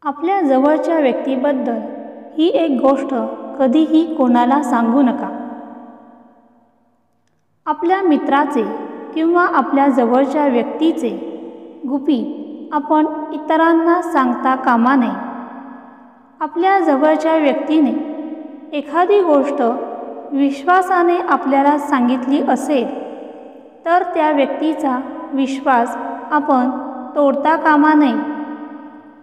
आपल्या जवळच्या व्यक्तीबद्दल ही एक गोष्ट कधीही कोणाला सांगू नका। आपल्या मित्राचे किंवा आपल्या जवळच्या व्यक्तीचे गुपित आपण इतरांना सांगता कामा नये। आपल्या जवळच्या व्यक्तीने एखादी गोष्ट विश्वासाने आपल्याला सांगितली असेल तर त्या व्यक्तीचा विश्वास आपण तोडता कामा नये।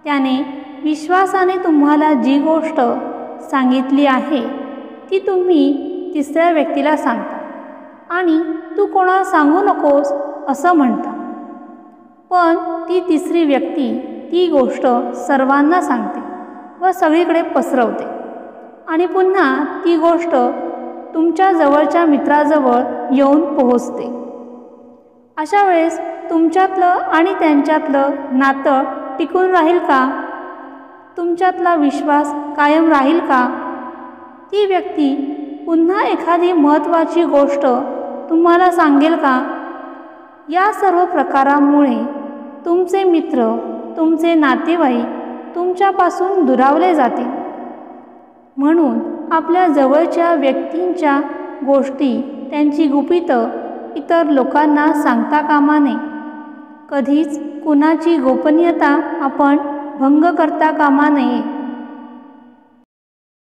त्याने विश्वासाने तुम्हाला जी गोष्ट सांगितली आहे ती तुम्ही तिसऱ्या व्यक्तीला सांगता आणि तू कोणाला सांगू नकोस असं म्हणता, पण ती तिसरी व्यक्ती ती गोष्ट सर्वांना सांगते व सगळीकडे पसरवते आणि पुन्हा ती गोष्ट तुमच्या जवळच्या मित्राजवळ येऊन पोहोचते। अशा वेळेस तुमच्यातलं आणि त्यांच्यातलं नातं टिकून राहील का? तुमच्यातला विश्वास कायम राहील का? ती व्यक्ती पुन्हा एखादी महत्त्वाची गोष्ट तुम्हाला सांगेल का? या सर्व प्रकारामुळे तुमचे मित्र, तुमचे नातेवाईक तुमच्यापासून दुरावले जातील। म्हणून आपल्या जवळच्या व्यक्तींच्या गोष्टी, त्यांची गुपितं इतर लोकांना सांगता कामा नये। कधीच कुणाची गोपनीयता आपण भंग करता कामा नये।